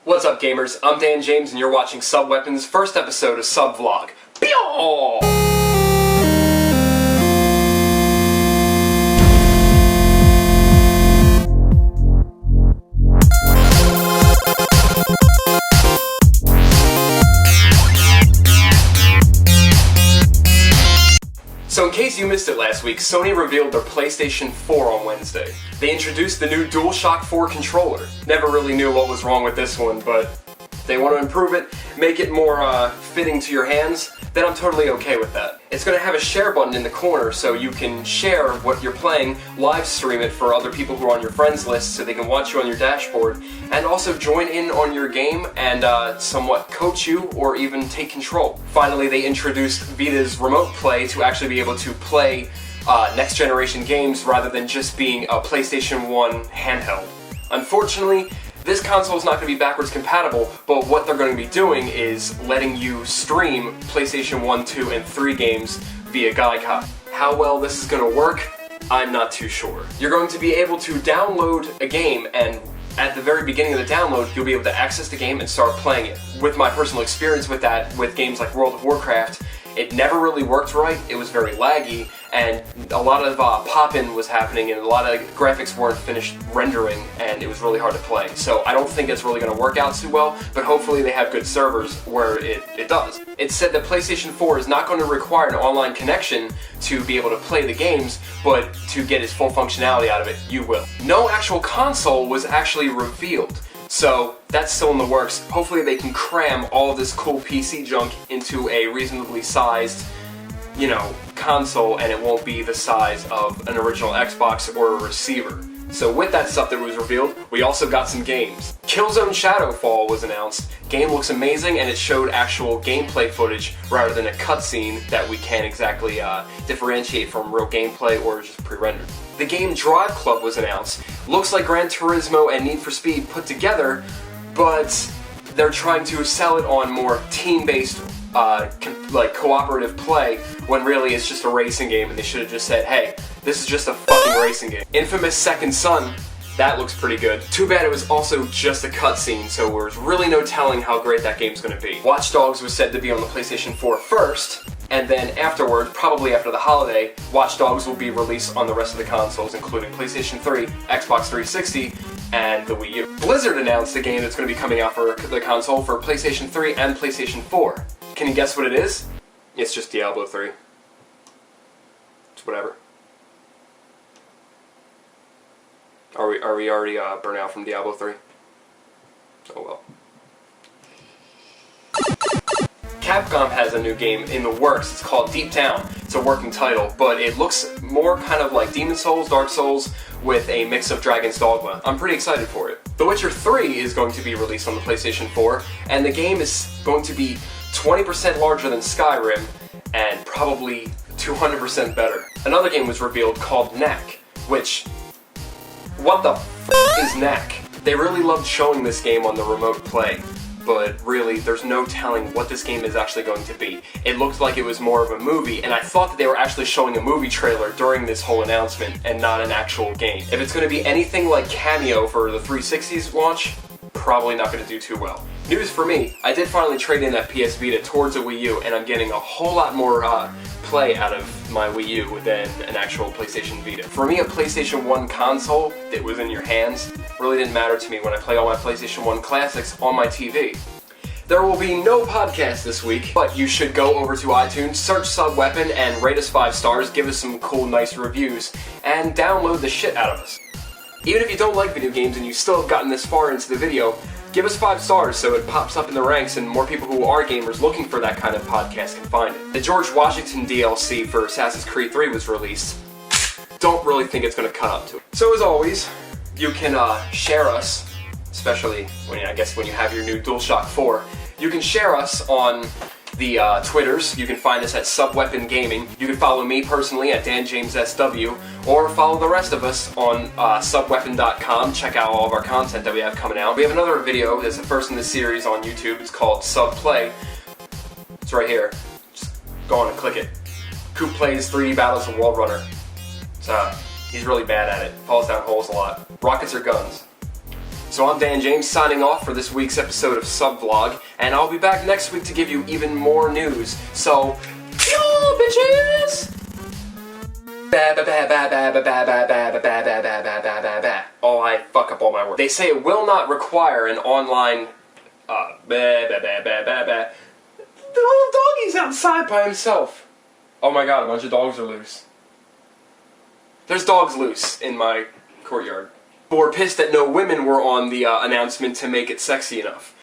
What's up, gamers? I'm Dan James, and you're watching SubWeapon's first episode of SubVlog. Pew! So in case you missed it last week, Sony revealed their PlayStation 4 on Wednesday. They introduced the new DualShock 4 controller. Never really knew what was wrong with this one, but they want to improve it, make it more fitting to your hands, then I'm totally okay with that. It's going to have a share button in the corner so you can share what you're playing, live stream it for other people who are on your friends list so they can watch you on your dashboard, and also join in on your game and somewhat coach you or even take control. Finally, they introduced Vita's remote play to actually be able to play next generation games rather than just being a PlayStation 1 handheld. Unfortunately, this console is not going to be backwards compatible, but what they're going to be doing is letting you stream PlayStation 1, 2, and 3 games via Gaikai. How well this is going to work, I'm not too sure. You're going to be able to download a game, and at the very beginning of the download, you'll be able to access the game and start playing it. With my personal experience with that, with games like World of Warcraft, it never really worked right, it was very laggy, and a lot of pop-in was happening and a lot of graphics weren't finished rendering, and it was really hard to play. So I don't think it's really going to work out too well, but hopefully they have good servers where it does. It said that PlayStation 4 is not going to require an online connection to be able to play the games, but to get its full functionality out of it, you will. No actual console was actually revealed. So that's still in the works. Hopefully they can cram all of this cool PC junk into a reasonably sized, console, and it won't be the size of an original Xbox or a receiver. So with that stuff that was revealed, we also got some games. Killzone Shadowfall was announced. Game looks amazing, and it showed actual gameplay footage rather than a cutscene that we can't exactly differentiate from real gameplay or just pre-rendered. The game Drive Club was announced. Looks like Gran Turismo and Need for Speed put together, but they're trying to sell it on more team-based, cooperative play, when really it's just a racing game, and they should have just said, hey, this is just a fucking racing game. Infamous Second Son, that looks pretty good. Too bad it was also just a cutscene, so there's really no telling how great that game's gonna be. Watch Dogs was said to be on the PlayStation 4 first, and then afterward, probably after the holiday, Watch Dogs will be released on the rest of the consoles, including PlayStation 3, Xbox 360, and the Wii U. Blizzard announced a game that's going to be coming out for the console for PlayStation 3 and PlayStation 4. Can you guess what it is? It's just Diablo 3. It's whatever. Are we already burnt out from Diablo 3? Oh well. Capcom has a new game in the works. It's called Deep Down. It's a working title, but it looks more kind of like Demon's Souls, Dark Souls, with a mix of Dragon's Dogma. I'm pretty excited for it. The Witcher 3 is going to be released on the PlayStation 4, and the game is going to be 20% larger than Skyrim, and probably 200% better. Another game was revealed called Knack, which... what the f*** is Knack? They really loved showing this game on the remote play, but really, there's no telling what this game is actually going to be. It looked like it was more of a movie, and I thought that they were actually showing a movie trailer during this whole announcement, and not an actual game. If it's going to be anything like Cameo for the 360's launch, probably not going to do too well. News for me, I did finally trade in that PS Vita towards a Wii U, and I'm getting a whole lot more play out of my Wii U than an actual PlayStation Vita. For me, a PlayStation 1 console that was in your hands really didn't matter to me when I play all my PlayStation 1 classics on my TV. There will be no podcast this week, but you should go over to iTunes, search SubWeapon, and rate us 5 stars, give us some cool, nice reviews, and download the shit out of us. Even if you don't like video games and you still have gotten this far into the video, give us 5 stars so it pops up in the ranks and more people who are gamers looking for that kind of podcast can find it. The George Washington DLC for Assassin's Creed 3 was released. Don't really think it's going to cut up to it. So as always, you can share us, especially when you have your new DualShock 4. You can share us on the Twitters. You can find us at SubWeapon Gaming. You can follow me personally at DanJamesSW, or follow the rest of us on subweapon.com. Check out all of our content that we have coming out. We have another video that's the first in the series on YouTube. It's called Subplay. It's right here. Just go on and click it. Coop plays 3D Battles of Wall Runner. He's really bad at it. Falls down holes a lot. Rockets or guns? So I'm Dan James signing off for this week's episode of SubVlog, and I'll be back next week to give you even more news. So, yo, bitches! Oh, I fuck up all my words. They say it will not require an online. The little doggy's outside by himself. Oh my god, a bunch of dogs are loose. There's dogs loose in my courtyard. We're pissed that no women were on the announcement to make it sexy enough.